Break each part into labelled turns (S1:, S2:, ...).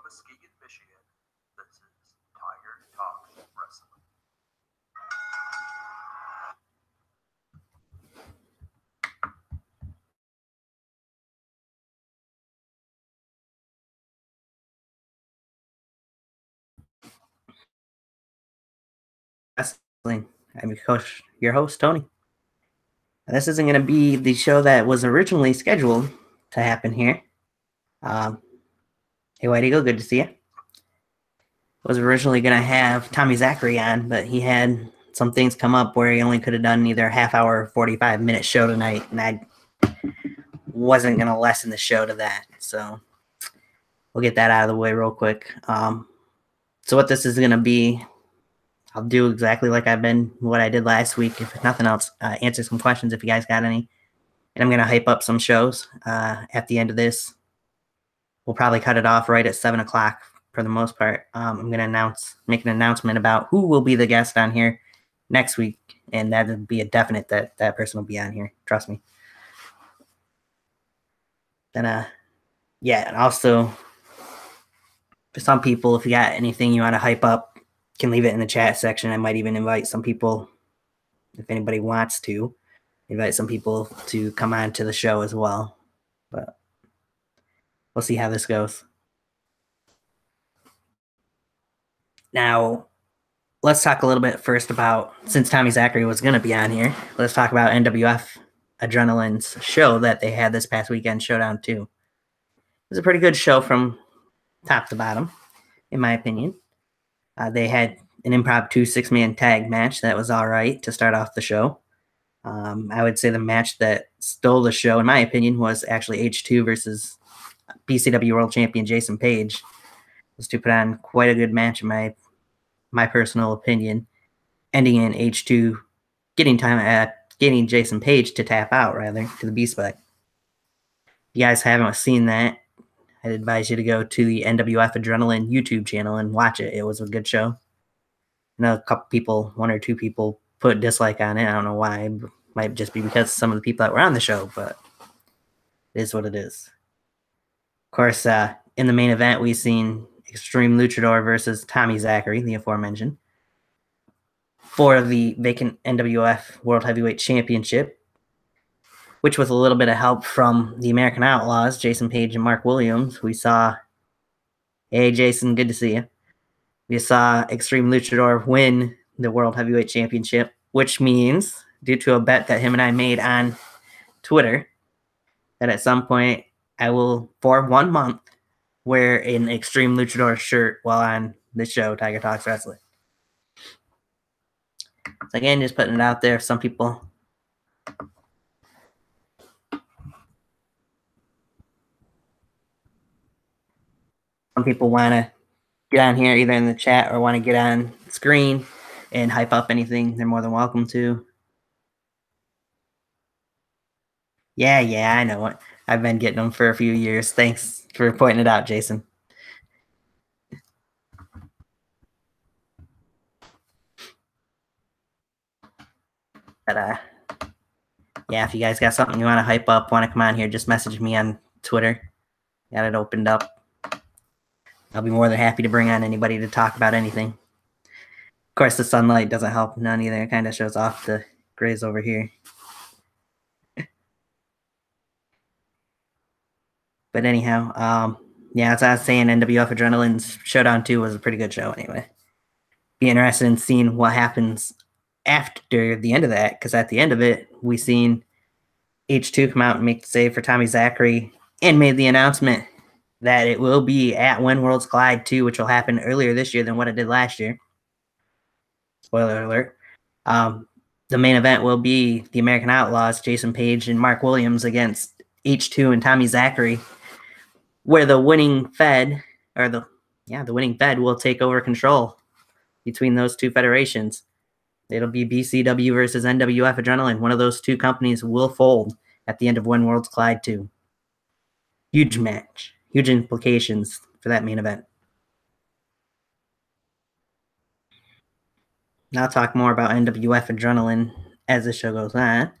S1: Muskegon, Michigan. This is Tiger Talks Wrestling.
S2: Wrestling. I'm your host, Tony. This isn't going to be the show that was originally scheduled to happen here. Hey, White Eagle, good to see you. Was originally going to have Tommy Zachary on, but he had some things come up where he only could have done either a half hour or 45-minute show tonight, and I wasn't going to lessen the show to that. So we'll get that out of the way real quick. So what this is going to be, I'll do exactly like what I did last week. If nothing else, answer some questions if you guys got any. And I'm going to hype up some shows at the end of this. We'll probably cut it off right at 7 o'clock for the most part. I'm going to make an announcement about who will be the guest on here next week. And that'll be a definite that person will be on here. Trust me. Then, and also for some people, if you got anything you want to hype up, you can leave it in the chat section. I might even invite some people, if anybody wants to, invite some people to come on to the show as well. But we'll see how this goes. Now, let's talk a little bit first about, since Tommy Zachary was going to be on here, let's talk about NWF Adrenaline's show that they had this past weekend, Showdown 2. It was a pretty good show from top to bottom, in my opinion. They had an impromptu 6-man tag match that was all right to start off the show. I would say the match that stole the show, in my opinion, was actually H2 versus BCW World Champion Jason Page. Was to put on quite a good match in my personal opinion, ending in H2 getting Jason Page to tap out to the B-spot. If you guys haven't seen that, I'd advise you to go to the NWF Adrenaline YouTube channel and watch it. It was a good show. I know a couple people, 1 or 2 people, put dislike on it. I don't know why. It might just be because some of the people that were on the show, but it is what it is. Of course, in the main event, we've seen Extreme Luchador versus Tommy Zachary, the aforementioned, for the vacant NWF World Heavyweight Championship, which with a little bit of help from the American Outlaws, Jason Page and Mark Williams, we saw, hey Jason, good to see you. We saw Extreme Luchador win the World Heavyweight Championship, which means, due to a bet that him and I made on Twitter, that at some point I will, for 1 month, wear an Extreme Luchador shirt while on the show, Tiger Talks Wrestling. So again, just putting it out there. Some people want to get on here either in the chat or want to get on screen and hype up anything, they're more than welcome to. Yeah, I know it. I've been getting them for a few years. Thanks for pointing it out, Jason. But if you guys got something you want to hype up, want to come on here, just message me on Twitter. Got it opened up. I'll be more than happy to bring on anybody to talk about anything. Of course, the sunlight doesn't help none either. It kind of shows off the grays over here. But anyhow, as I was saying, NWF Adrenaline's Showdown 2 was a pretty good show anyway. Be interested in seeing what happens after the end of that, because at the end of it, we seen H2 come out and make the save for Tommy Zachary and made the announcement that it will be at When Worlds Collide 2, which will happen earlier this year than what it did last year. Spoiler alert. The main event will be the American Outlaws, Jason Page and Mark Williams against H2 and Tommy Zachary, where the winning Fed will take over control between those two federations. It'll be BCW versus NWF Adrenaline. One of those two companies will fold at the end of When Worlds Collide 2. Huge match. Huge implications for that main event. Now I'll talk more about NWF Adrenaline as the show goes on.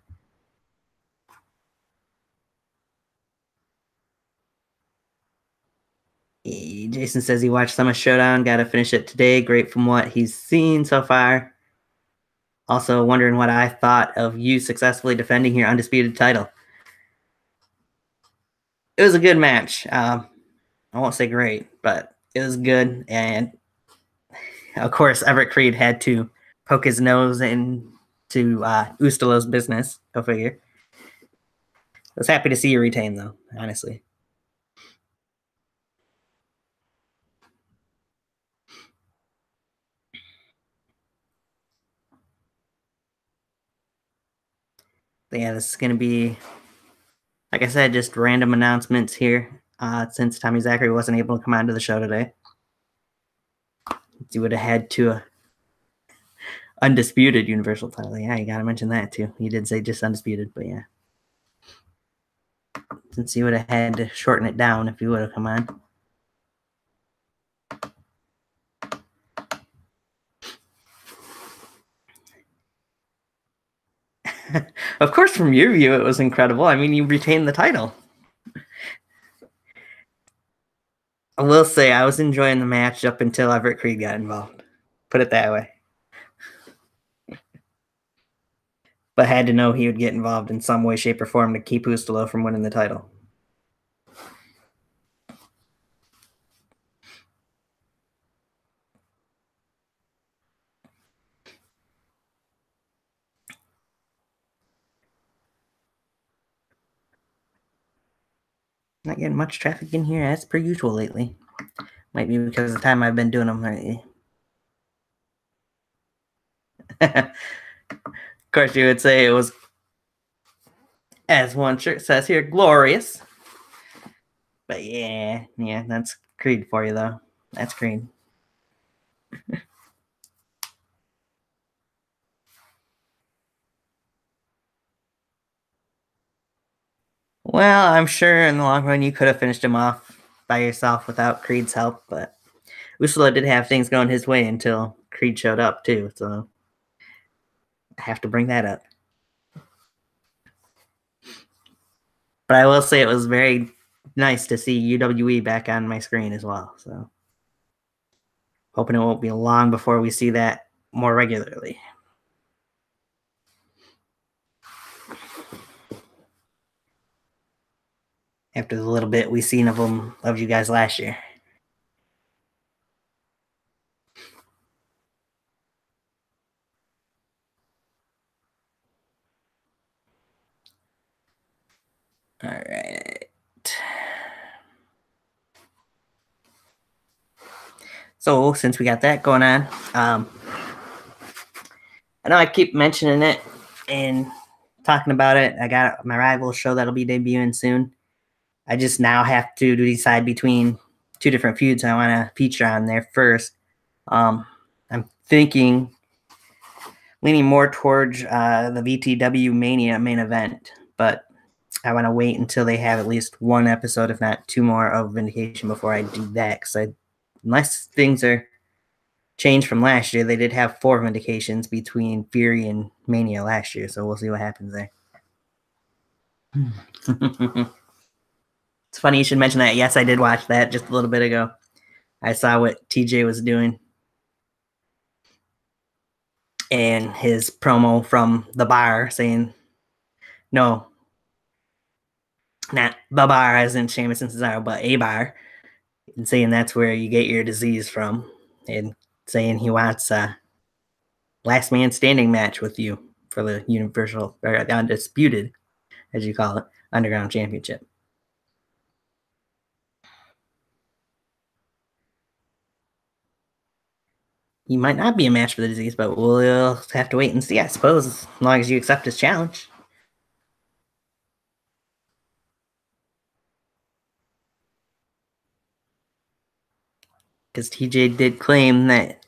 S2: Jason says he watched Summer Showdown, got to finish it today. Great from what he's seen so far. Also wondering what I thought of you successfully defending your undisputed title. It was a good match. I won't say great, but it was good. And of course, Everett Creed had to poke his nose into Ustalo's business. Go figure. I was happy to see you retain, though, honestly. But yeah, this is going to be, like I said, just random announcements here. Since Tommy Zachary wasn't able to come onto the show today, he would have had to undisputed Universal title. Yeah, you got to mention that too. He did say just undisputed, but yeah. Since he would have had to shorten it down if he would have come on. Of course, from your view, it was incredible. I mean, you retained the title. I will say I was enjoying the match up until Everett Creed got involved. Put it that way. But had to know he would get involved in some way, shape, or form to keep Ustalo from winning the title. Not getting much traffic in here as per usual lately. Might be because of the time I've been doing them lately. Of course, you would say it was, as one shirt says here, glorious. But yeah, that's Creed for you, though. That's Creed. Well, I'm sure in the long run you could have finished him off by yourself without Creed's help, but Ursula did have things going his way until Creed showed up, too, so I have to bring that up. But I will say it was very nice to see UWE back on my screen as well, so hoping it won't be long before we see that more regularly. After the little bit we seen of you guys last year. All right. So since we got that going on, I know I keep mentioning it and talking about it. I got my rival show that'll be debuting soon. I just now have to decide between two different feuds I want to feature on there first. I'm thinking, leaning more towards the VTW Mania main event, but I want to wait until they have at least one episode, if not two more, of Vindication before I do that. Because unless things are changed from last year, they did have 4 Vindications between Fury and Mania last year, so we'll see what happens there. It's funny you should mention that. Yes, I did watch that just a little bit ago. I saw what TJ was doing and his promo from the bar saying, no, not the bar as in Sheamus and Cesaro, but a bar, and saying that's where you get your disease from, and saying he wants a last man standing match with you for the Universal, or undisputed, as you call it, Underground Championship. He might not be a match for the disease, but we'll have to wait and see, I suppose, as long as you accept his challenge. Because TJ did claim that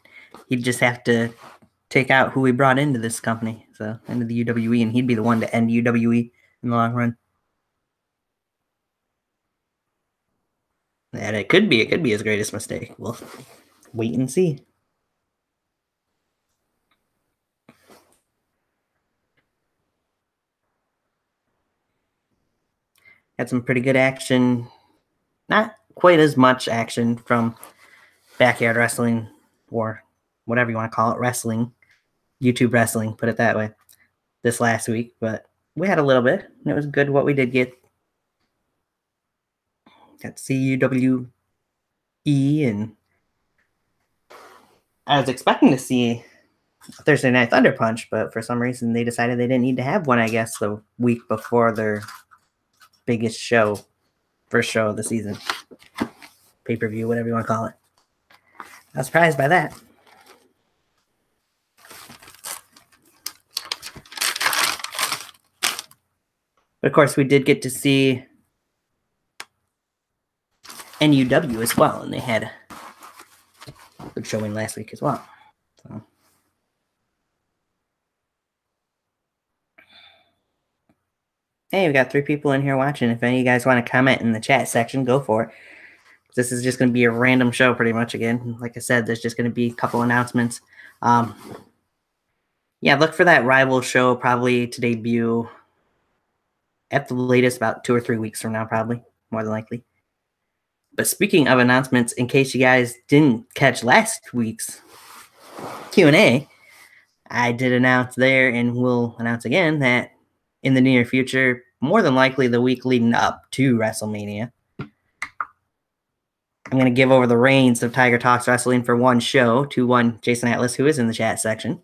S2: he'd just have to take out who he brought into this company, so into the UWE, and he'd be the one to end UWE in the long run. And it could be his greatest mistake. We'll wait and see. Had some pretty good action. Not quite as much action from backyard wrestling, or whatever you want to call it, wrestling, YouTube wrestling, put it that way, this last week. But we had a little bit, and it was good what we did get. Got CUWE, and I was expecting to see Thursday Night Thunder Punch, but for some reason they decided they didn't need to have one, I guess, the week before their biggest show, first show of the season, pay-per-view, whatever you want to call it. I was surprised by that. But of course, we did get to see NUW as well, and they had a good showing last week as well. So. Hey, we got 3 people in here watching. If any of you guys want to comment in the chat section, go for it. This is just going to be a random show pretty much again. Like I said, there's just going to be a couple announcements. Yeah, look for that rival show probably to debut at the latest about 2 or 3 weeks from now, probably, more than likely. But speaking of announcements, in case you guys didn't catch last week's Q&A, I did announce there and will announce again that in the near future, more than likely the week leading up to WrestleMania, I'm going to give over the reins of Tiger Talks Wrestling for one show to one Jason Atlas, who is in the chat section,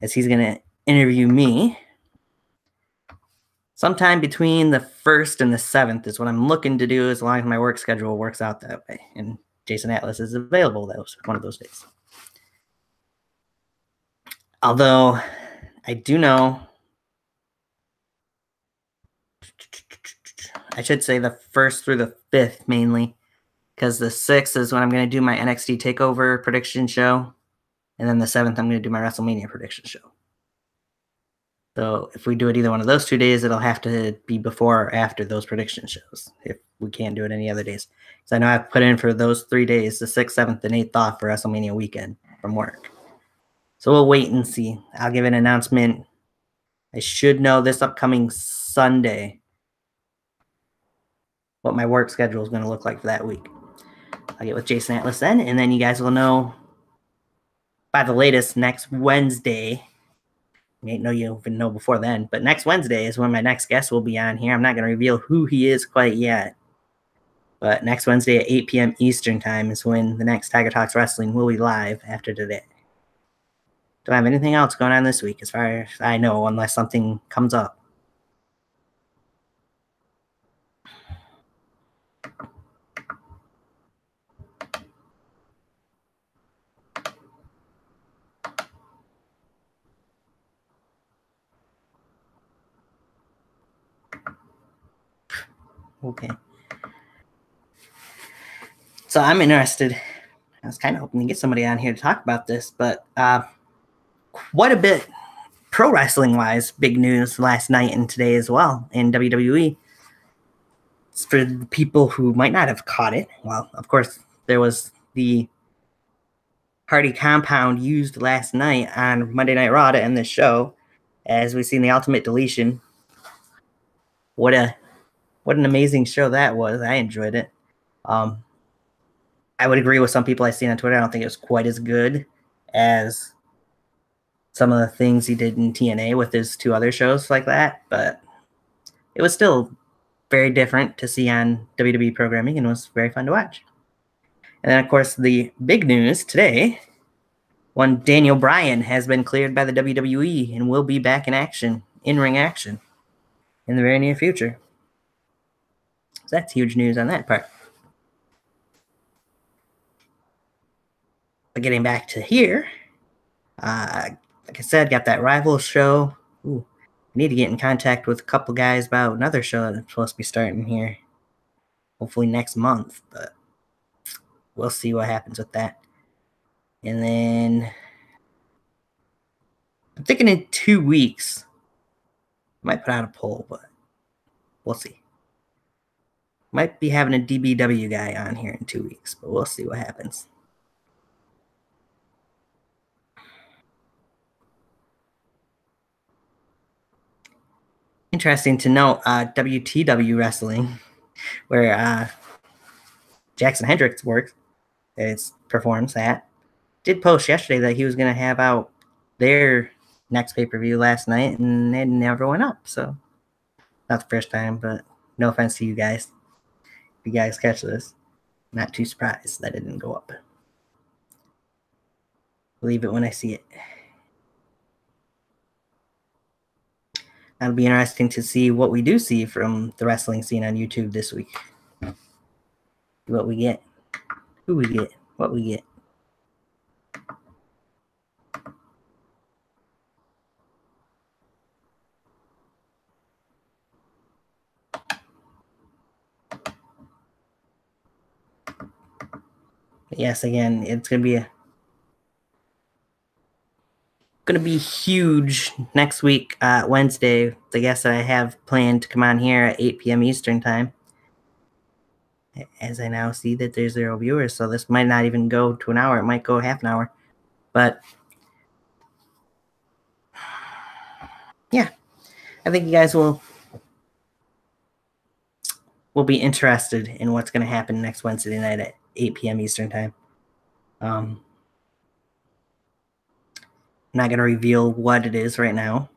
S2: as he's going to interview me. Sometime between the 1st and the 7th is what I'm looking to do, as long as my work schedule works out that way. And Jason Atlas is available one of those days. Although I do know, I should say the 1st through the 5th mainly, because the 6th is when I'm going to do my NXT TakeOver prediction show. And then the 7th, I'm going to do my WrestleMania prediction show. So if we do it either one of those 2 days, it'll have to be before or after those prediction shows, if we can't do it any other days. So I know I've put in for those 3 days, the 6th, 7th, and 8th off for WrestleMania weekend from work. So we'll wait and see. I'll give an announcement. I should know this upcoming Sunday what my work schedule is going to look like for that week. I'll get with Jason Atlas then, and then you guys will know by the latest next Wednesday. You even know before then, but next Wednesday is when my next guest will be on here. I'm not going to reveal who he is quite yet, but next Wednesday at 8 p.m. Eastern time is when the next Tiger Talks Wrestling will be live after today. Don't have anything else going on this week as far as I know, unless something comes up. Okay. So I'm interested. I was kind of hoping to get somebody on here to talk about this, but quite a bit pro wrestling-wise, big news last night and today as well in WWE. It's for the people who might not have caught it. Well, of course, there was the Hardy compound used last night on Monday Night Raw to end the show, as we've seen the Ultimate Deletion. What an amazing show that was. I enjoyed it. I would agree with some people I've seen on Twitter. I don't think it was quite as good as some of the things he did in TNA with his 2 other shows like that, but it was still very different to see on WWE programming and was very fun to watch. And then, of course, the big news today, one Daniel Bryan has been cleared by the WWE and will be back in action, in-ring action, in the very near future. So that's huge news on that part. But getting back to here, like I said, got that rival show. Ooh, I need to get in contact with a couple guys about another show that's supposed to be starting here. Hopefully next month, but we'll see what happens with that. And then I'm thinking in 2 weeks, I might put out a poll, but we'll see. Might be having a DBW guy on here in 2 weeks, but we'll see what happens. Interesting to note, WTW Wrestling, where Jackson Hendricks works, that performs that, did post yesterday that he was going to have out their next pay-per-view last night, and it never went up. So not the first time, but no offense to you guys. If you guys catch this, not too surprised that it didn't go up. Believe it when I see it. That'll be interesting to see what we do see from the wrestling scene on YouTube this week. What we get, who we get, what we get. But yes, again, it's gonna be huge next week, Wednesday. The guests that I have planned to come on here at 8 p.m. Eastern time. As I now see that there's 0 viewers, so this might not even go to an hour. It might go half an hour. But yeah, I think you guys will be interested in what's going to happen next Wednesday night at 8 p.m. Eastern time. I'm not going to reveal what it is right now,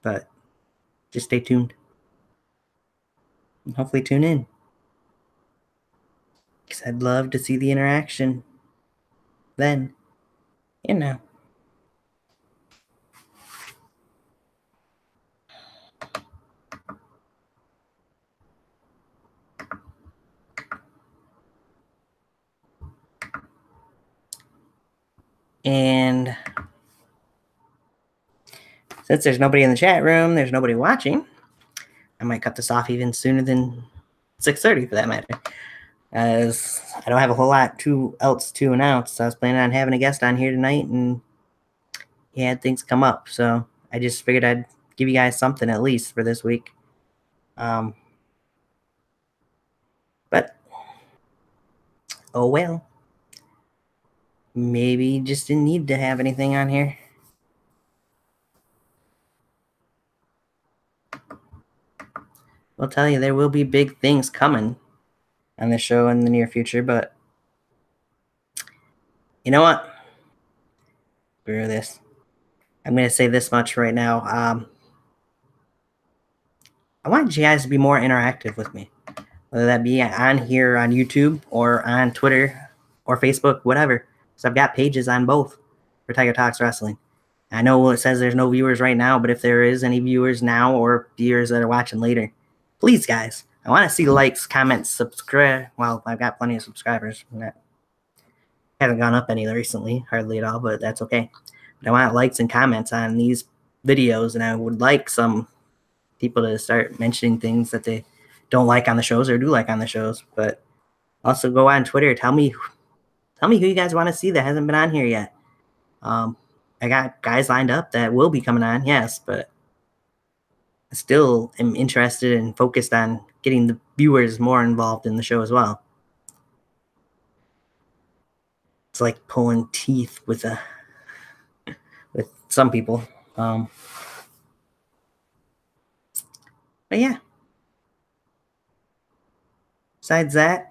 S2: but just stay tuned. And hopefully tune in, because I'd love to see the interaction then and now. And since there's nobody in the chat room, there's nobody watching, I might cut this off even sooner than 6:30 for that matter, as I don't have a whole lot else to announce. I was planning on having a guest on here tonight, and he had things come up, so I just figured I'd give you guys something at least for this week. But oh well. Maybe just didn't need to have anything on here. I'll tell you, there will be big things coming on the show in the near future, but you know what? Screw this. I'm going to say this much right now. I want you guys to be more interactive with me, whether that be on here on YouTube or on Twitter or Facebook, whatever. So I've got pages on both for Tiger Talks Wrestling. I know it says there's no viewers right now, but if there is any viewers now or viewers that are watching later, please, guys, I want to see likes, comments, subscribe. Well, I've got plenty of subscribers. That hasn't gone up any recently, hardly at all, but that's okay. But I want likes and comments on these videos, and I would like some people to start mentioning things that they don't like on the shows or do like on the shows. But also go on Twitter. Tell me who you guys want to see that hasn't been on here yet. I got guys lined up that will be coming on, yes, but I still am interested and focused on getting the viewers more involved in the show as well. It's like pulling teeth with some people. But yeah. Besides that,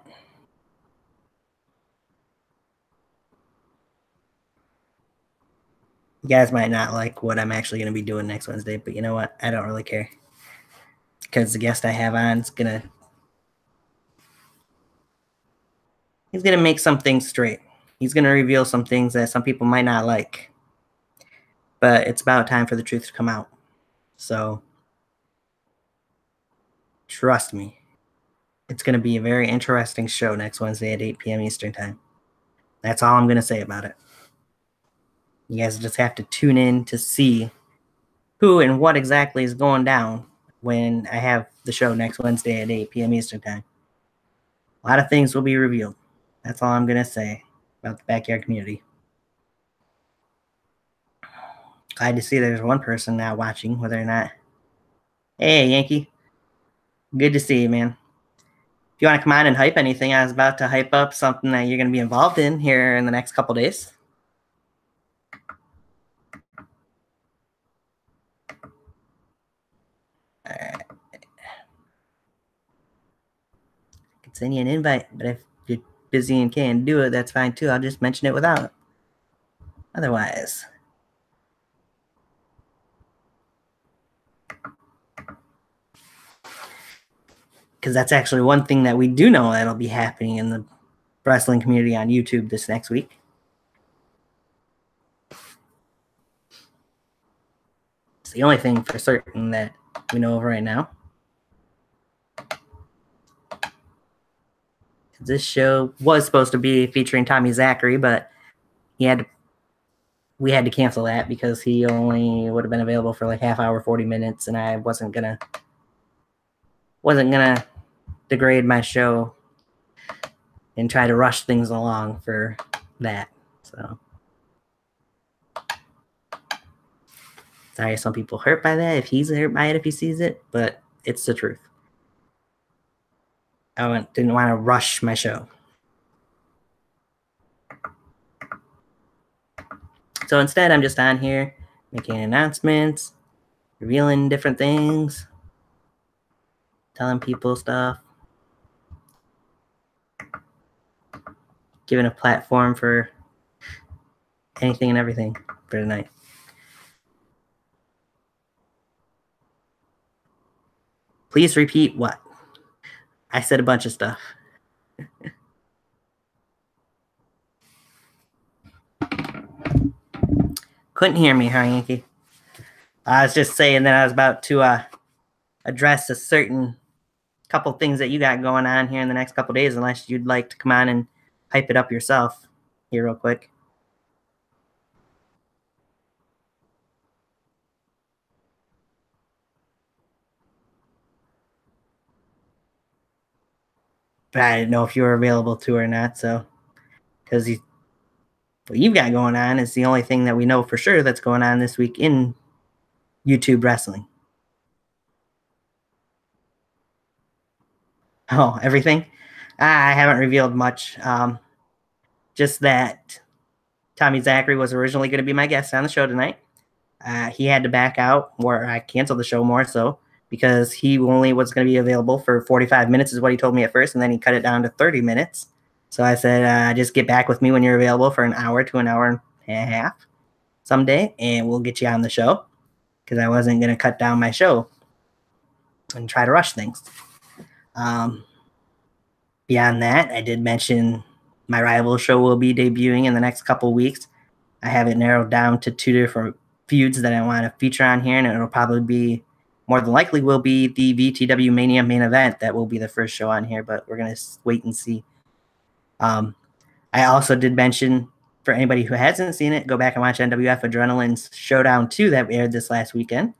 S2: you guys might not like what I'm actually going to be doing next Wednesday, but you know what? I don't really care, because the guest I have on is he's gonna make some things straight. He's gonna reveal some things that some people might not like, but it's about time for the truth to come out. So trust me, it's gonna be a very interesting show next Wednesday at 8 p.m. Eastern time. That's all I'm gonna say about it. You guys just have to tune in to see who and what exactly is going down when I have the show next Wednesday at 8 p.m. Eastern time. A lot of things will be revealed. That's all I'm gonna say about the backyard community. Glad to see there's one person now watching, whether or not. Hey, Yankee. Good to see you, man. If you want to come on and hype anything, I was about to hype up something that you're going to be involved in here in the next couple days. All right. I can send you an invite, but if you busy and can't do it, that's fine too. I'll just mention it without. Otherwise. Because that's actually one thing that we do know that'll be happening in the wrestling community on YouTube this next week. It's the only thing for certain that we know of right now. This show was supposed to be featuring Tommy Zachary, but we had to cancel that because he only would have been available for like half hour, 40 minutes, and I wasn't gonna degrade my show and try to rush things along for that. So sorry, some people hurt by that. If he's hurt by it, if he sees it, but it's the truth. I didn't want to rush my show. So instead, I'm just on here making announcements, revealing different things, telling people stuff, giving a platform for anything and everything for tonight. Please repeat what? I said a bunch of stuff. Couldn't hear me, huh, Yankee? I was just saying that I was about to address a certain couple things that you got going on here in the next couple days, unless you'd like to come on and hype it up yourself here real quick. But I didn't know if you were available to or not, so because what you've got going on is the only thing that we know for sure that's going on this week in YouTube wrestling. Oh, everything? I haven't revealed much. Just that Tommy Zachary was originally going to be my guest on the show tonight. He had to back out, or I canceled the show more so, because he only was going to be available for 45 minutes is what he told me at first, and then he cut it down to 30 minutes. So I said, just get back with me when you're available for an hour to an hour and a half someday, and we'll get you on the show, because I wasn't going to cut down my show and try to rush things. Beyond that, I did mention my rival show will be debuting in the next couple weeks. I have it narrowed down to 2 different feuds that I want to feature on here, and it'll probably be, more than likely, will be the VTW Mania main event. That will be the first show on here, but we're going to wait and see. I also did mention, for anybody who hasn't seen it, go back and watch NWF Adrenaline's Showdown 2 that aired this last weekend.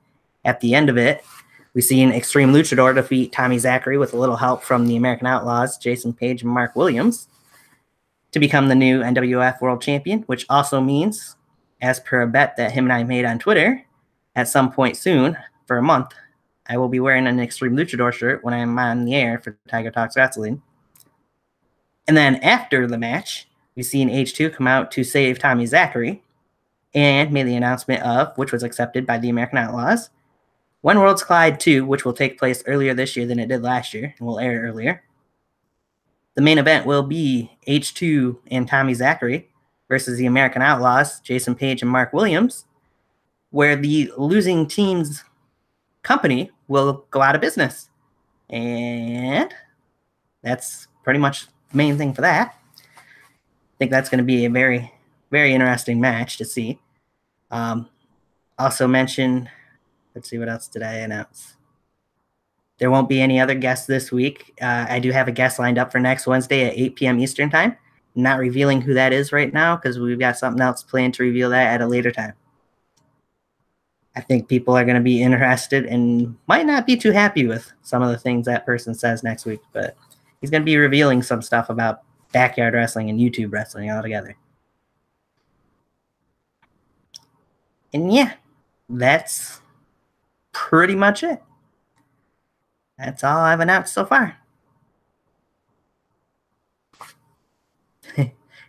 S2: At the end of it, we seen Extreme Luchador defeat Tommy Zachary with a little help from the American Outlaws, Jason Page and Mark Williams, to become the new NWF World Champion, which also means, as per a bet that him and I made on Twitter, at some point soon, for a month, I will be wearing an Extreme Luchador shirt when I'm on the air for Tiger Talks Wrestling. And then after the match, we've seen H2 come out to save Tommy Zachary and made the announcement of, which was accepted by the American Outlaws, When Worlds Collide 2, which will take place earlier this year than it did last year and will air earlier. The main event will be H2 and Tommy Zachary versus the American Outlaws, Jason Page and Mark Williams, where the losing team's company will go out of business. And that's pretty much the main thing for that. I think that's going to be a very, very interesting match to see. Also mentioned, let's see, what else did I announce? There won't be any other guests this week. I do have a guest lined up for next Wednesday at 8 p.m. Eastern Time. I'm not revealing who that is right now because we've got something else planned to reveal that at a later time. I think people are going to be interested and might not be too happy with some of the things that person says next week, but he's going to be revealing some stuff about backyard wrestling and YouTube wrestling altogether. And yeah, that's pretty much it. That's all I've announced so far.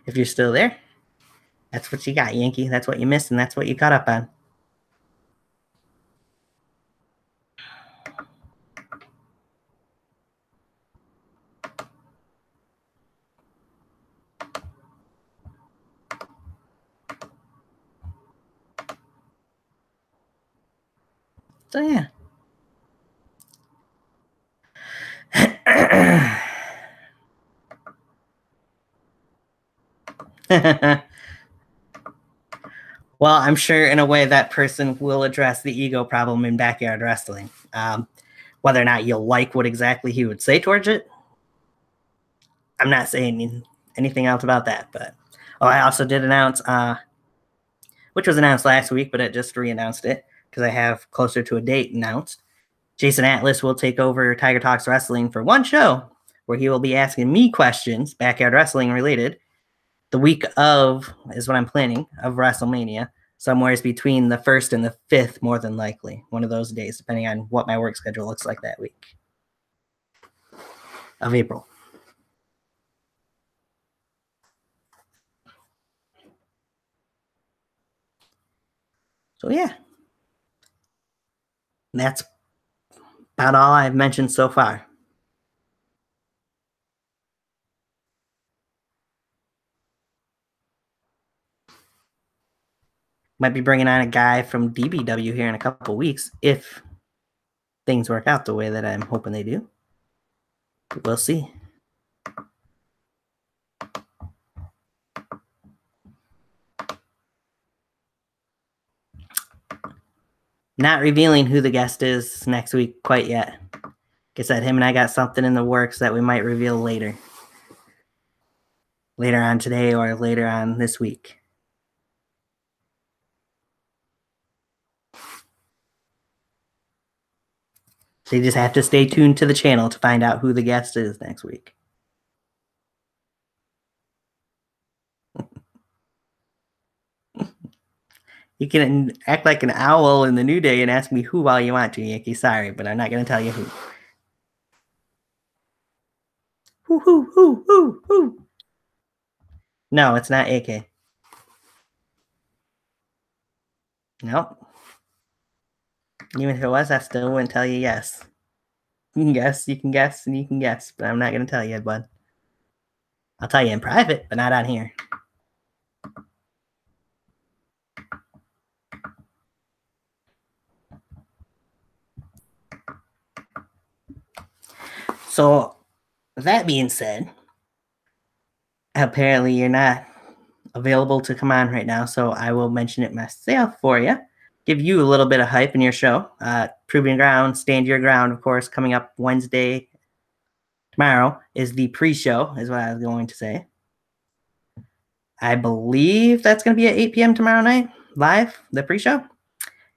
S2: If you're still there, that's what you got, Yankee. That's what you missed, and that's what you caught up on. So yeah. Well, I'm sure in a way that person will address the ego problem in backyard wrestling. Whether or not you'll like what exactly he would say towards it, I'm not saying anything else about that. But I also did announce, which was announced last week, but it just re-announced it because I have closer to a date announced. Jason Atlas will take over Tiger Talks Wrestling for one show where he will be asking me questions, backyard wrestling related, the week of, is what I'm planning, of WrestleMania, somewhere between the 1st and the 5th, more than likely, one of those days, depending on what my work schedule looks like that week of April. So yeah, that's about all I've mentioned so far. Might be bringing on a guy from DBW here in a couple weeks if things work out the way that I'm hoping they do. But we'll see. Not revealing who the guest is next week quite yet. Like I said, him and I got something in the works that we might reveal later. Later on today or later on this week. So you just have to stay tuned to the channel to find out who the guest is next week. You can act like an owl in the New Day and ask me who all you want to, Yankee. Sorry, but I'm not going to tell you who. Who. No, it's not AK. Nope. Even if it was, I still wouldn't tell you yes. You can guess, and you can guess, but I'm not going to tell you, bud. I'll tell you in private, but not on here. So, that being said, apparently you're not available to come on right now, so I will mention it myself for you. Give you a little bit of hype in your show. Proving Ground, Stand Your Ground, of course, coming up Wednesday. Tomorrow is the pre-show, is what I was going to say. I believe that's going to be at 8 p.m. tomorrow night, live, the pre-show.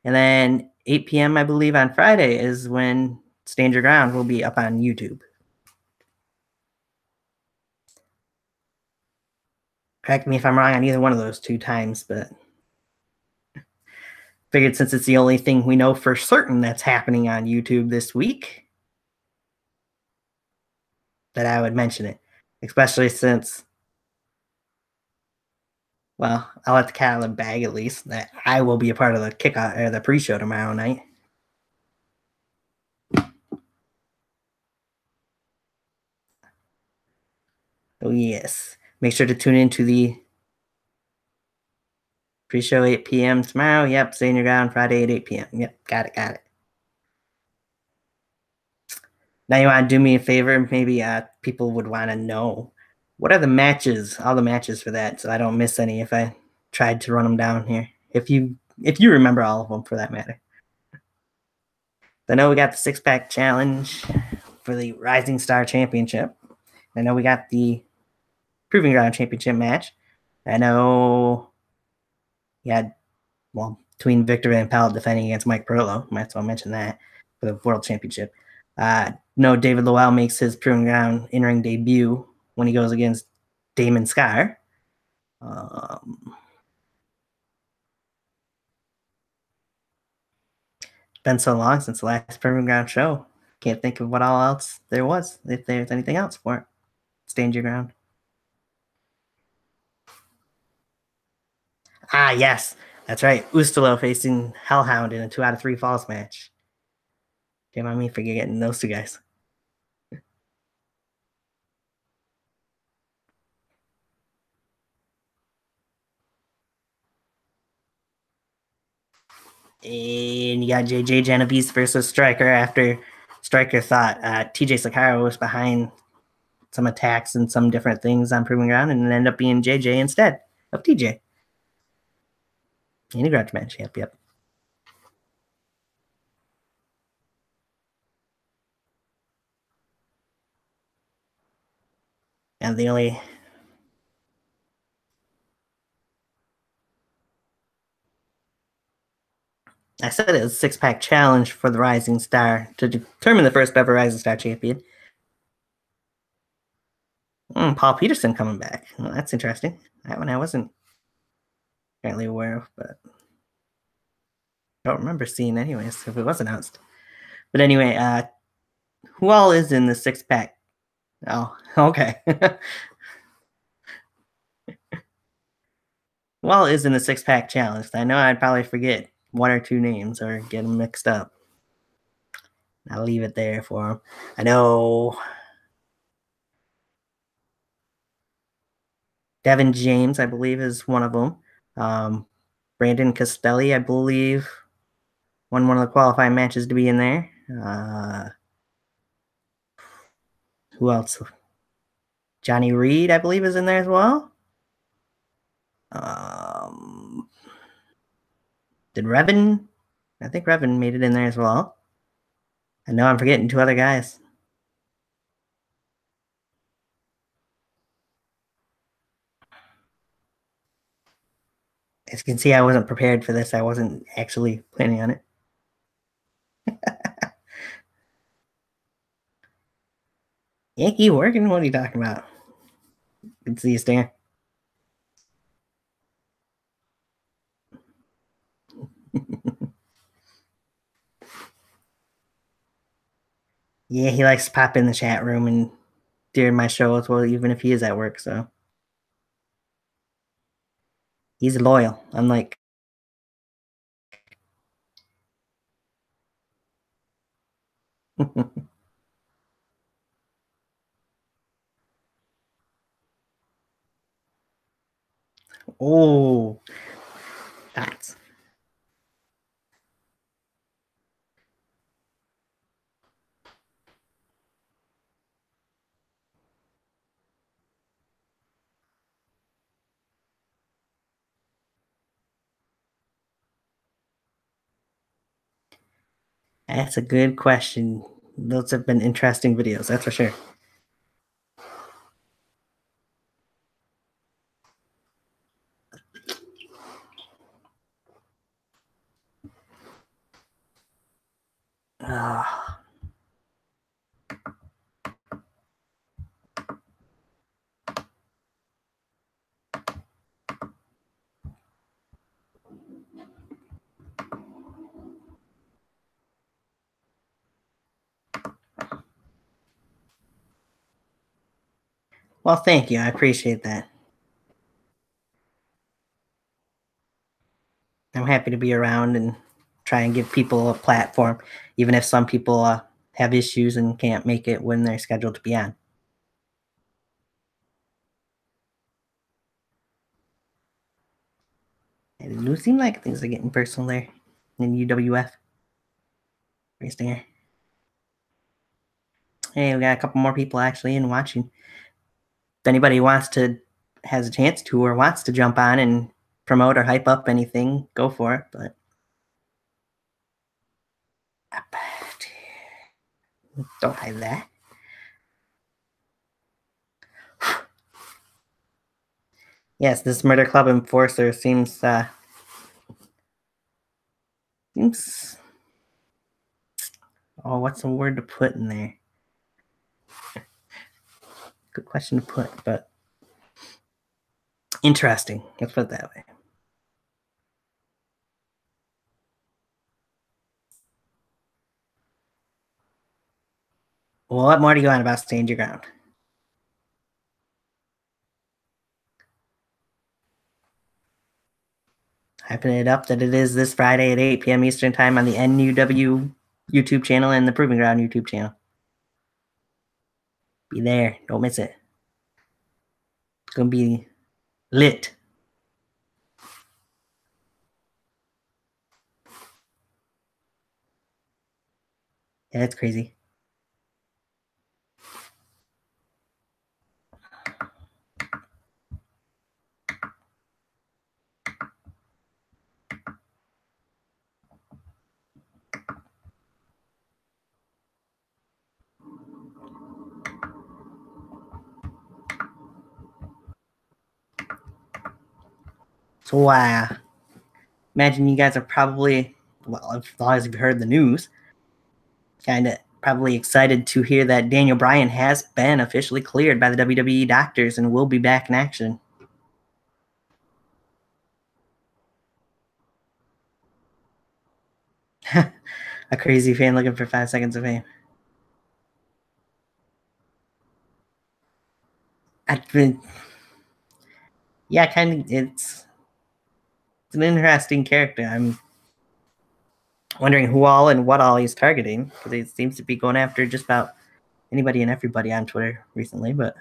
S2: And then 8 p.m., I believe, on Friday is when Stand Your Ground will be up on YouTube. Correct me if I'm wrong on either one of those 2 times, but figured since it's the only thing we know for certain that's happening on YouTube this week, that I would mention it, especially since, well, I'll let the cat out of the bag at least that I will be a part of the kickoff or the pre-show tomorrow night. Oh yes, make sure to tune into the pre-show 8 p.m. tomorrow. Yep, Stand Your Ground Friday at 8 p.m. Yep, got it. Now you want to do me a favor? Maybe people would want to know what are the matches, all the matches for that, so I don't miss any if I tried to run them down here. If you remember all of them, for that matter. I know we got the 6-pack challenge for the Rising Star Championship. I know we got the Proving Ground Championship match. I know you had, between Victor Van Pelt defending against Mike Perillo. Might as well mention that for the World Championship. No, David Lowell makes his Proving Ground in-ring debut when he goes against Damon Scar. Been so long since the last Proving Ground show. Can't think of what all else there was, if there's anything else for it. Stand Your Ground. Ah, yes. That's right. Ustalo facing Hellhound in a 2 out of 3 falls match. Can't mind me forgetting those 2 guys. And you got JJ Genovese versus Striker after Striker thought TJ Sakara was behind some attacks and some different things on Proving Ground, and it ended up being JJ instead of TJ. In a grudge match, yep. And the only I said it was a 6-pack challenge for the Rising Star to determine the first ever Rising Star champion. Paul Peterson coming back. Well, that's interesting. That one I wasn't apparently aware of, but don't remember seeing anyways if it was announced. But anyway, who all is in the 6-pack? Oh, okay. Who all is in the 6-pack challenge? I know I'd probably forget one or two names or get them mixed up. I'll leave it there for him. I know Devin James, I believe, is one of them. Brandon Castelli, I believe, won one of the qualifying matches to be in there. Who else? Johnny Reed, I believe, is in there as well. Did Revan? I think Revan made it in there as well. I know I'm forgetting two other guys. As you can see, I wasn't prepared for this. I wasn't actually planning on it. Yankee working? What are you talking about? Good to see you, Stan. Yeah, he likes to pop in the chat room and during my show as well, even if he is at work. So he's loyal, unlike. Oh, shots. That's a good question. Those have been interesting videos, that's for sure. Well, thank you. I appreciate that. I'm happy to be around and try and give people a platform, even if some people have issues and can't make it when they're scheduled to be on. It do seem like things are getting personal there in UWF. Race there. Hey, we got a couple more people actually in watching. If anybody has a chance to or wants to jump on and promote or hype up anything, go for it. But don't hide that. Yes, this Murder Club enforcer seems oh, what's the word to put in there? Good question to put, but interesting. Let's put it that way. Well, what more do you want about Stand Your Ground? Hyping it up that it is this Friday at 8 p.m. Eastern Time on the NUW YouTube channel and the Proving Ground YouTube channel. Be there. Don't miss it. It's going to be lit. Yeah, that's crazy. So, imagine you guys are probably, well, as long as you've heard the news, kind of probably excited to hear that Daniel Bryan has been officially cleared by the WWE doctors and will be back in action. A crazy fan looking for 5 seconds of fame. I've been, yeah, kind of. It's an interesting character. I'm wondering who all and what all he's targeting because he seems to be going after just about anybody and everybody on Twitter recently. But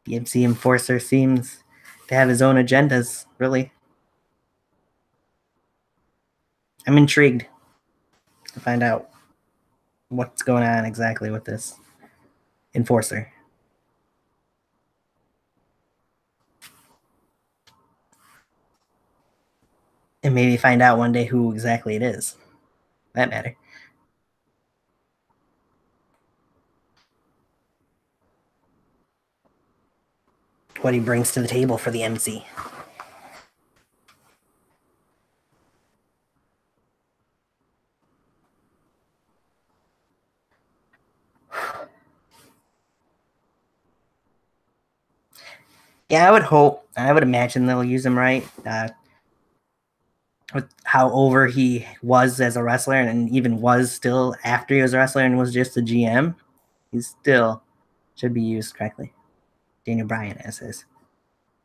S2: the MC Enforcer seems to have his own agendas. Really, I'm intrigued to find out what's going on exactly with this Enforcer. And maybe find out one day who exactly it is. That matter. What he brings to the table for the MC. Yeah, I would imagine they'll use him right. With how over he was as a wrestler and even was still after he was a wrestler and was just a GM, he still should be used correctly. Daniel Bryan is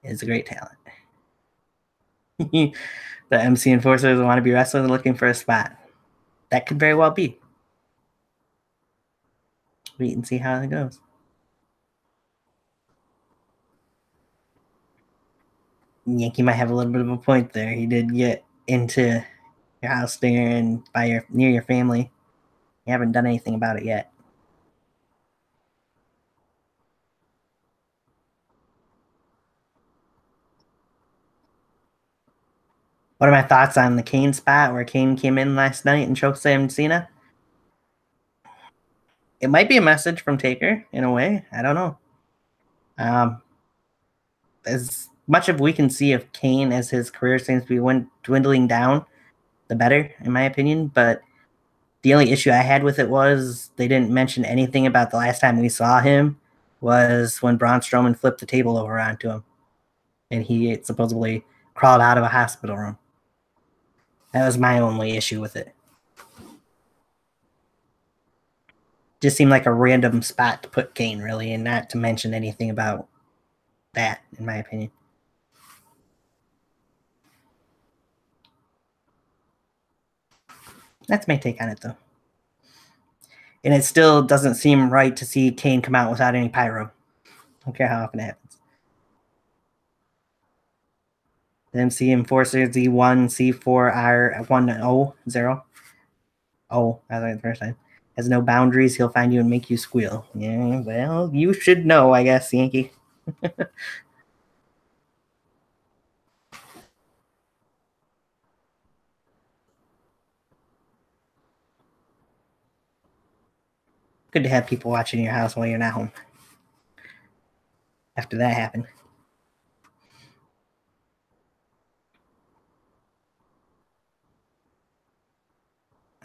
S2: a great talent. The MC enforcers want to be wrestlers looking for a spot. That could very well be. Wait and see how it goes. Yankee might have a little bit of a point there. He did get into your house there and near your family. You haven't done anything about it yet. What are my thoughts on the Kane spot where Kane came in last night and chokeslammed Cena? It might be a message from Taker in a way. I don't know. Um, as much of we can see of Kane as his career seems to be dwindling down, the better, in my opinion. But the only issue I had with it was they didn't mention anything about the last time we saw him was when Braun Strowman flipped the table over onto him, and he supposedly crawled out of a hospital room. That was my only issue with it. Just seemed like a random spot to put Kane, really, and not to mention anything about that, in my opinion. That's my take on it, though. And it still doesn't seem right to see Kane come out without any pyro. I don't care how often it happens. The MC Enforcer Z1 C4R100. Oh, I was like the first time. Has no boundaries. He'll find you and make you squeal. Yeah, well, you should know, I guess, Yankee. Good to have people watching your house while you're not home. After that happened.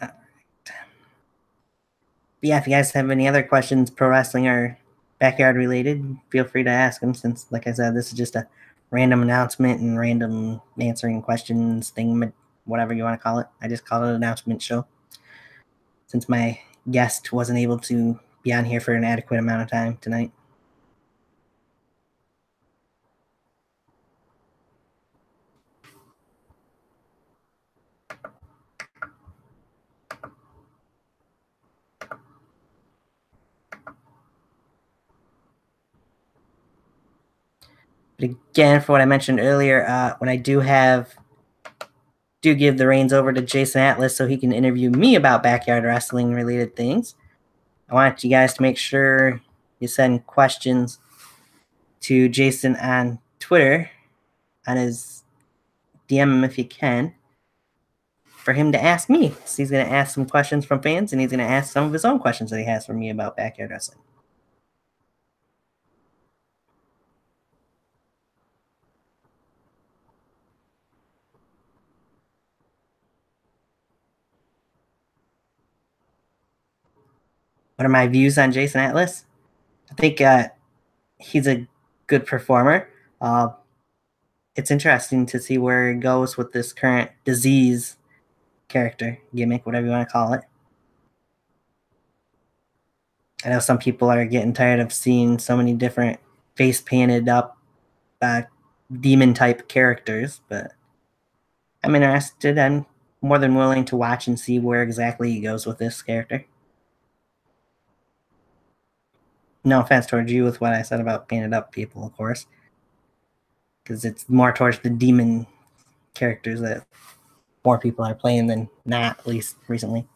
S2: But yeah, if you guys have any other questions, pro wrestling or backyard related, feel free to ask them. Since, like I said, this is just a random announcement and random answering questions thing, whatever you want to call it. I just call it an announcement show. Since my guest wasn't able to be on here for an adequate amount of time tonight. But again, for what I mentioned earlier, when I do have do give the reins over to Jason Atlas so he can interview me about backyard wrestling related things. I want you guys to make sure you send questions to Jason on Twitter, on his DM him if you can, for him to ask me. So he's going to ask some questions from fans, and he's going to ask some of his own questions that he has for me about backyard wrestling. What are my views on Jason Atlas? I think he's a good performer. It's interesting to see where he goes with this current disease character, gimmick, whatever you want to call it. I know some people are getting tired of seeing so many different face painted up demon type characters, but I'm interested. I'm more than willing to watch and see where exactly he goes with this character. No offense towards you with what I said about painted up people, of course, because it's more towards the demon characters that more people are playing than not, at least recently.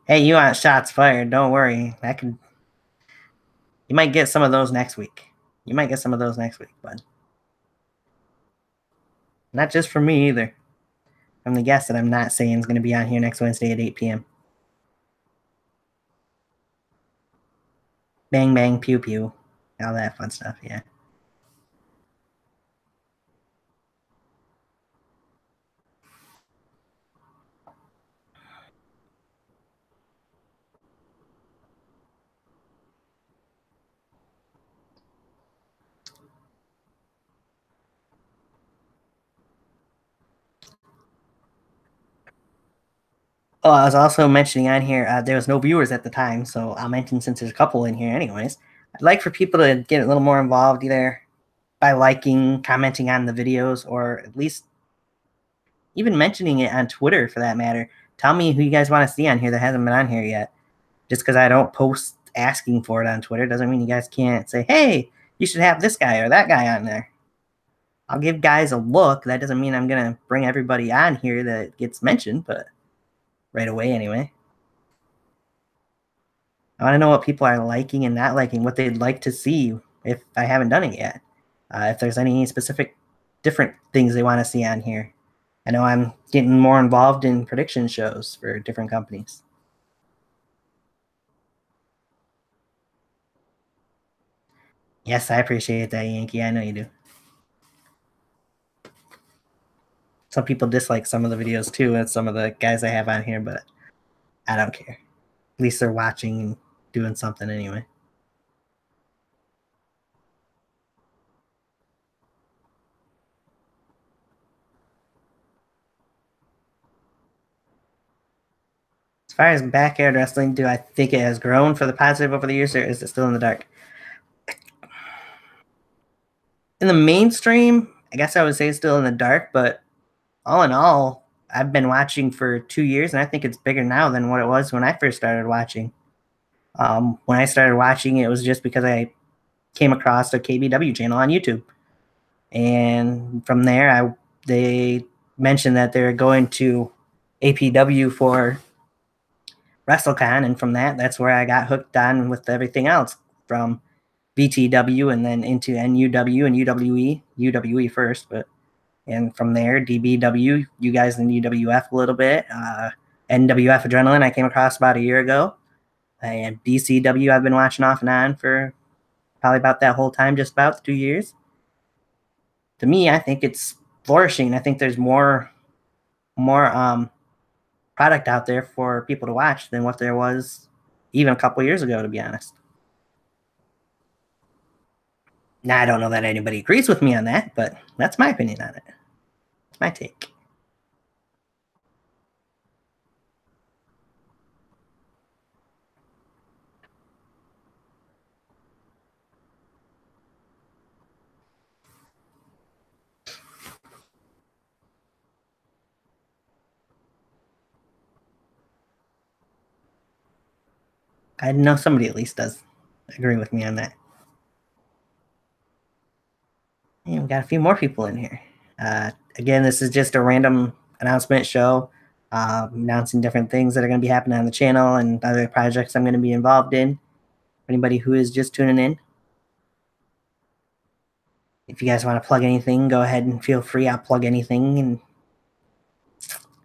S2: Hey, you want shots fired? Don't worry. You might get some of those next week. Bud. Not just for me either. From the guest that I'm not saying is going to be on here next Wednesday at 8 p.m. Bang, bang, pew, pew. All that fun stuff, yeah. Oh, I was also mentioning on here, there was no viewers at the time, so I'll mention since there's a couple in here anyways. I'd like for people to get a little more involved either by liking, commenting on the videos, or at least even mentioning it on Twitter for that matter. Tell me who you guys want to see on here that hasn't been on here yet. Just because I don't post asking for it on Twitter doesn't mean you guys can't say, hey, you should have this guy or that guy on there. I'll give guys a look. That doesn't mean I'm going to bring everybody on here that gets mentioned, but right away anyway. I want to know what people are liking and not liking, what they'd like to see if I haven't done it yet. If there's any specific different things they want to see on here. I know I'm getting more involved in prediction shows for different companies. Yes, I appreciate that, Yankee. I know you do. Some people dislike some of the videos too, and some of the guys I have on here, but I don't care. At least they're watching and doing something anyway. As far as backyard wrestling, do I think it has grown for the positive over the years, or is it still in the dark? In the mainstream, I guess I would say it's still in the dark, but all in all, I've been watching for 2 years, and I think it's bigger now than what it was when I first started watching. When I started watching, it was just because I came across a KBW channel on YouTube, and from there, they mentioned that they're going to APW for WrestleCon, and from that's where I got hooked on with everything else from BTW and then into NUW and UWE first, but and from there DBW, you guys in UWF a little bit, NWF Adrenaline I came across about a year ago, and BCW I've been watching off and on for probably about that whole time, just about 2 years. To me, I think it's flourishing. I think there's more product out there for people to watch than what there was even a couple years ago, to be honest. Now, I don't know that anybody agrees with me on that, but that's my opinion on it. It's my take. I know somebody at least does agree with me on that. And we got a few more people in here. Again, this is just a random announcement show, announcing different things that are going to be happening on the channel and other projects I'm going to be involved in. Anybody who is just tuning in, if you guys want to plug anything, go ahead and feel free. I'll plug anything in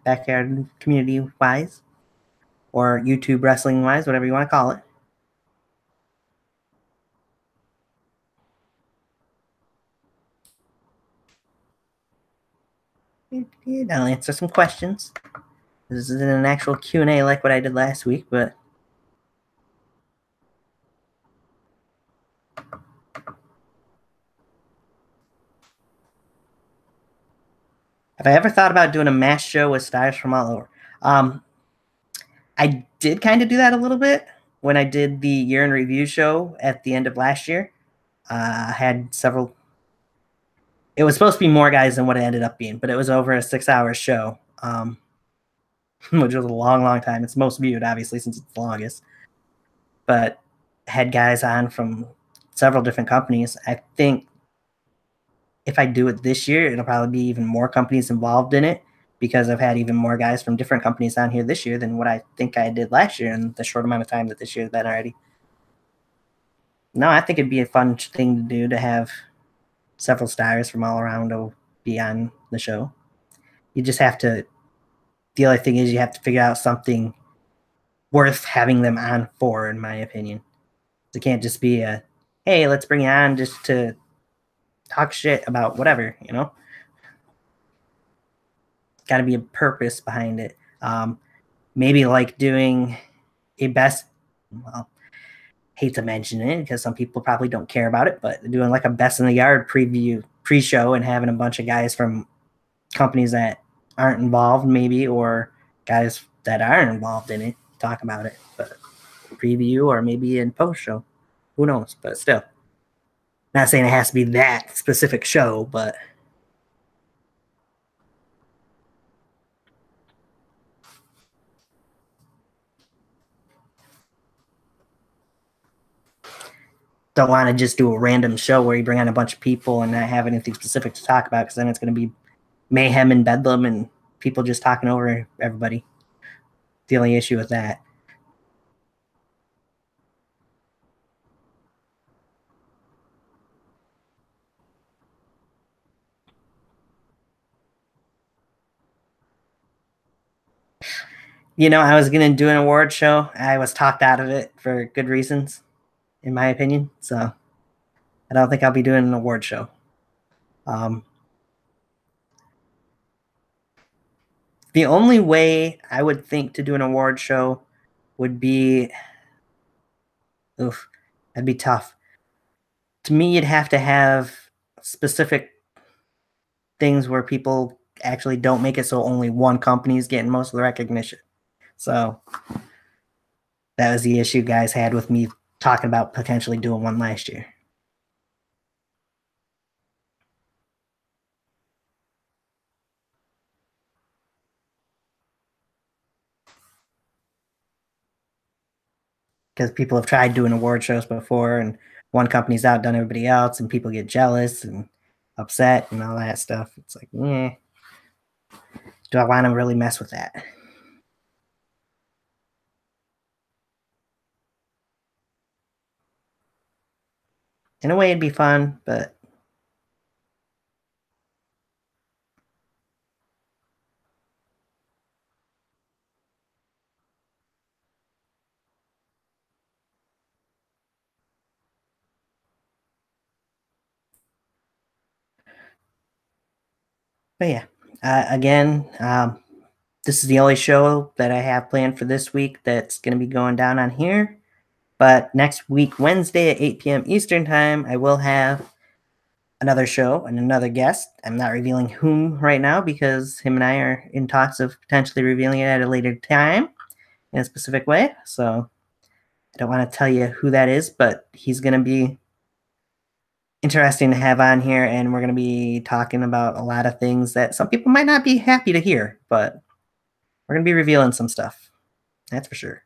S2: backyard community wise or YouTube wrestling wise, whatever you want to call it. I'll answer some questions. This isn't an actual Q&A like what I did last week, but have I ever thought about doing a mass show with stars from all over? I did kind of do that a little bit when I did the year in review show at the end of last year. I had several. It was supposed to be more guys than what it ended up being, but it was over a 6-hour show, which was a long, long time. It's most viewed, obviously, since it's the longest. But had guys on from several different companies. I think if I do it this year, it'll probably be even more companies involved in it because I've had even more guys from different companies on here this year than what I think I did last year in the short amount of time that this year's been already. No, I think it'd be a fun thing to do to have several stars from all around to be on the show. You just have to, the other thing is you have to figure out something worth having them on for, in my opinion. It can't just be a, hey, let's bring you on just to talk shit about whatever, you know? Got to be a purpose behind it. Maybe like doing a best, well, hate to mention it because some people probably don't care about it, but doing like a best in the yard preview pre-show and having a bunch of guys from companies that aren't involved maybe, or guys that are involved in it talk about it, but preview or maybe in post-show, who knows? But still, not saying it has to be that specific show, but don't want to just do a random show where you bring on a bunch of people and not have anything specific to talk about, because then it's going to be mayhem and bedlam and people just talking over everybody. The only issue with that. You know, I was going to do an award show. I was talked out of it for good reasons, in my opinion. So I don't think I'll be doing an award show. The only way I would think to do an award show would be, that'd be tough. To me, you'd have to have specific things where people actually don't make it so only one company is getting most of the recognition. So that was the issue guys had with me talking about potentially doing one last year. Because people have tried doing award shows before and one company's outdone everybody else and people get jealous and upset and all that stuff. It's like, do I want to really mess with that? In a way, it'd be fun, but yeah. Again, this is the only show that I have planned for this week that's going to be going down on here. But next week, Wednesday at 8 p.m. Eastern Time, I will have another show and another guest. I'm not revealing whom right now because him and I are in talks of potentially revealing it at a later time in a specific way. So I don't want to tell you who that is, but he's going to be interesting to have on here, and we're going to be talking about a lot of things that some people might not be happy to hear, but we're going to be revealing some stuff. That's for sure.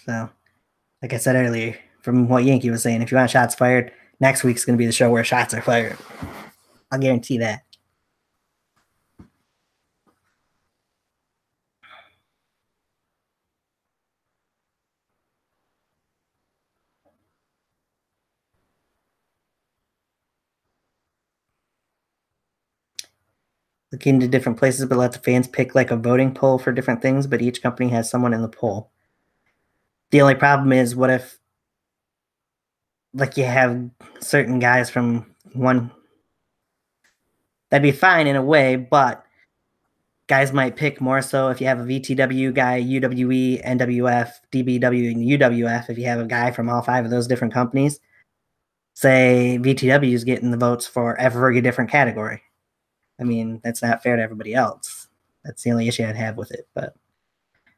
S2: So, like I said earlier, from what Yankee was saying, if you want shots fired, next week's going to be the show where shots are fired. I'll guarantee that. Look into different places, but let the fans pick like a voting poll for different things, but each company has someone in the poll. The only problem is, what if like you have certain guys from one? That'd be fine in a way, but guys might pick more so if you have a VTW guy, UWE, NWF, DBW, and UWF. If you have a guy from all 5 of those different companies, say VTW is getting the votes for every different category. I mean, that's not fair to everybody else. That's the only issue I'd have with it. But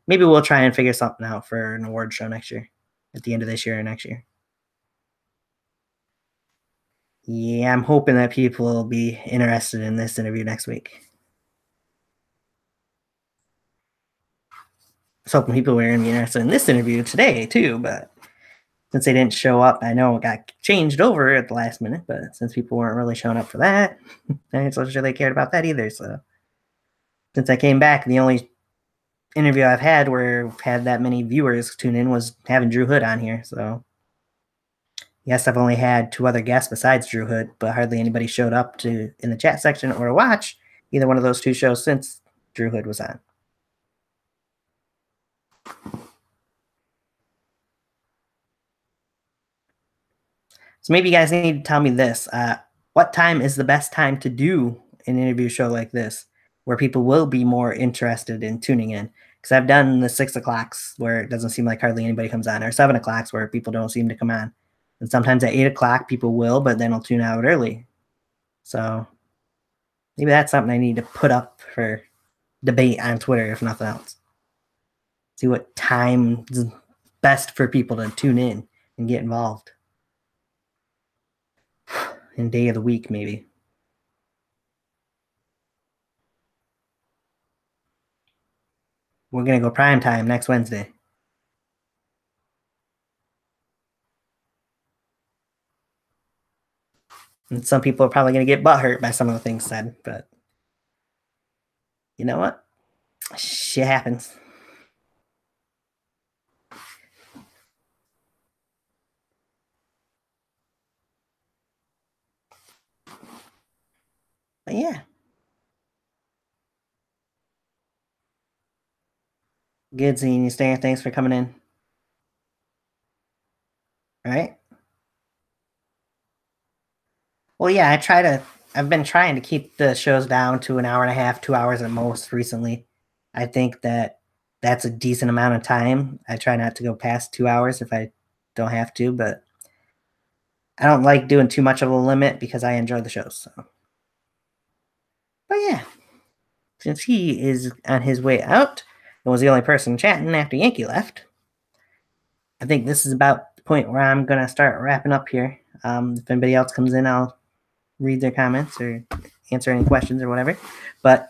S2: maybe we'll try and figure something out for an award show next year, at the end of this year or next year. Yeah, I'm hoping that people will be interested in this interview next week. I was hoping people were going to be interested in this interview today too, but since they didn't show up, I know it got changed over at the last minute, but since people weren't really showing up for that, I ain't so sure they cared about that either. So since I came back, the only interview I've had where I've had that many viewers tune in was having Drew Hood on here. So yes, I've only had 2 other guests besides Drew Hood, but hardly anybody showed up to in the chat section or to watch either one of those 2 shows since Drew Hood was on. So maybe you guys need to tell me this. What time is the best time to do an interview show like this where people will be more interested in tuning in? Because I've done the 6 o'clocks where it doesn't seem like hardly anybody comes on, or 7 o'clocks where people don't seem to come on. And sometimes at 8 o'clock people will, but then they'll tune out early. So maybe that's something I need to put up for debate on Twitter, if nothing else. See what time is best for people to tune in and get involved. And day of the week, maybe. We're going to go prime time next Wednesday. And some people are probably going to get butthurt by some of the things said, but you know what? Shit happens. But yeah. Good seeing you, Stan. Thanks for coming in. All right. Well, yeah, I've been trying to keep the shows down to an hour and a half, 2 hours at most recently. I think that's a decent amount of time. I try not to go past 2 hours if I don't have to, but I don't like doing too much of a limit because I enjoy the shows. So. But yeah, since he is on his way out and was the only person chatting after Yankee left, I think this is about the point where I'm going to start wrapping up here. If anybody else comes in, I'll read their comments or answer any questions or whatever. But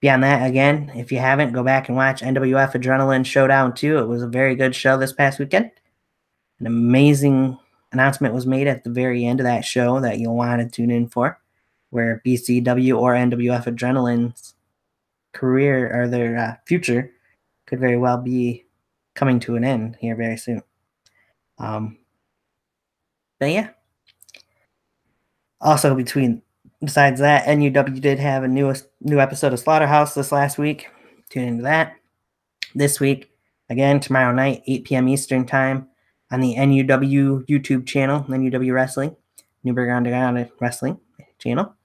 S2: beyond that, again, if you haven't, go back and watch NWF Adrenaline Showdown 2. It was a very good show this past weekend. An amazing announcement was made at the very end of that show that you'll want to tune in for, where BCW or NWF Adrenaline's career or their future could very well be coming to an end here very soon. But yeah. Also, besides that, NUW did have a new episode of Slaughterhouse this last week. Tune into that. This week, again, tomorrow night, 8 p.m. Eastern Time, on the NUW YouTube channel, NUW Wrestling, Newburgh Underground Wrestling channel,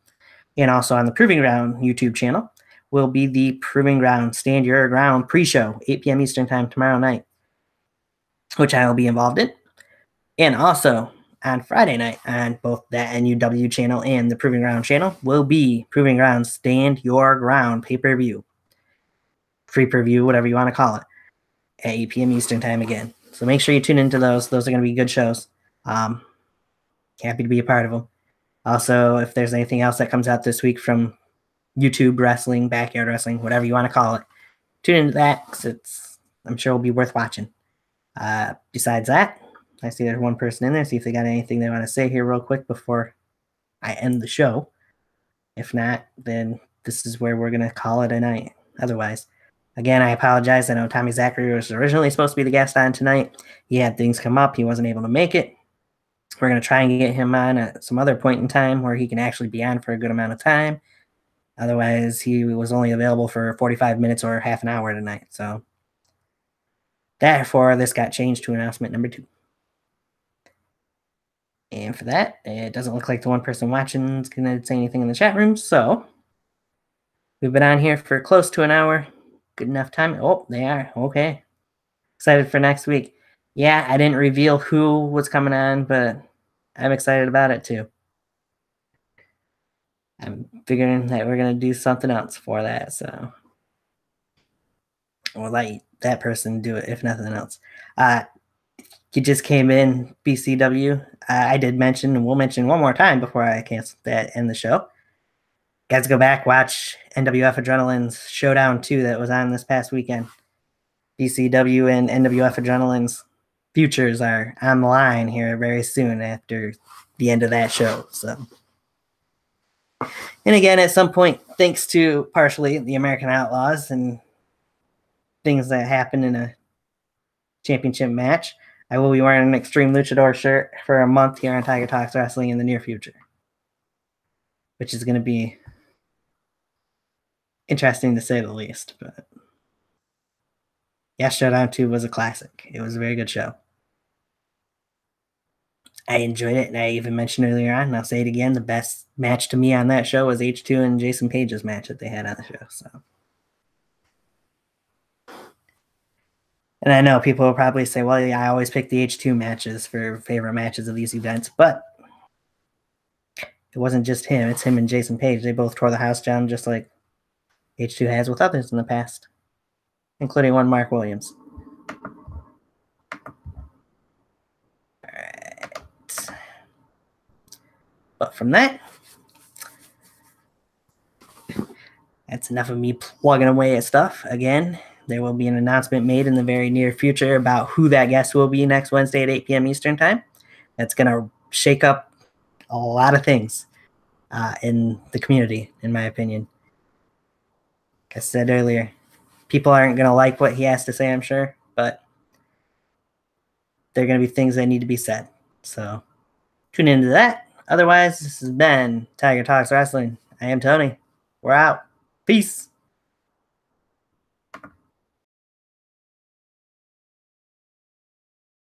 S2: and also on the Proving Ground YouTube channel, will be the Proving Ground Stand Your Ground pre-show, 8 p.m. Eastern Time tomorrow night, which I will be involved in. And also, on Friday night, on both the NUW channel and the Proving Ground channel, will be Proving Ground Stand Your Ground pay-per-view. Free per-view, whatever you want to call it, at 8 p.m. Eastern Time again. So make sure you tune into those. Those are going to be good shows. Happy to be a part of them. Also, if there's anything else that comes out this week from YouTube wrestling, backyard wrestling, whatever you want to call it, tune into that because I'm sure it'll be worth watching. Besides that, I see there's one person in there. See if they got anything they want to say here real quick before I end the show. If not, then this is where we're going to call it a night. Otherwise, again, I apologize. I know Tommy Zachary was originally supposed to be the guest on tonight. He had things come up. He wasn't able to make it. We're going to try and get him on at some other point in time where he can actually be on for a good amount of time. Otherwise, he was only available for 45 minutes or half an hour tonight. So, therefore, this got changed to announcement number 2. And for that, it doesn't look like the one person watching is going to say anything in the chat room. So, we've been on here for close to an hour. Good enough time. Oh, they are. Okay. Excited for next week. Yeah, I didn't reveal who was coming on, but I'm excited about it too. I'm figuring that we're going to do something else for that. So, we'll let that person do it, if nothing else. You just came in, BCW. I did mention, and we'll mention one more time before I cancel that end the show. Guys, go back, watch NWF Adrenaline's Showdown 2 that was on this past weekend. BCW and NWF Adrenaline's futures are on the line here very soon after the end of that show. So, and again, at some point, thanks to partially the American Outlaws and things that happen in a championship match, I will be wearing an Extreme Luchador shirt for a month here on Tiger Talks Wrestling in the near future, which is going to be interesting to say the least. But yeah, Showdown 2 was a classic. It was a very good show. I enjoyed it, and I even mentioned earlier on, and I'll say it again, the best match to me on that show was H2 and Jason Page's match that they had on the show. So, and I know people will probably say, well, yeah, I always pick the H2 matches for favorite matches of these events, but it wasn't just him. It's him and Jason Page. They both tore the house down just like H2 has with others in the past, including one Mark Williams. All right. But from that, that's enough of me plugging away at stuff. Again, there will be an announcement made in the very near future about who that guest will be next Wednesday at 8 p.m. Eastern Time. That's going to shake up a lot of things in the community, in my opinion. Like I said earlier, people aren't going to like what he has to say, I'm sure, but there are going to be things that need to be said. So tune into that. Otherwise, this has been Tiger Talks Wrestling. I am Tony. We're out. Peace.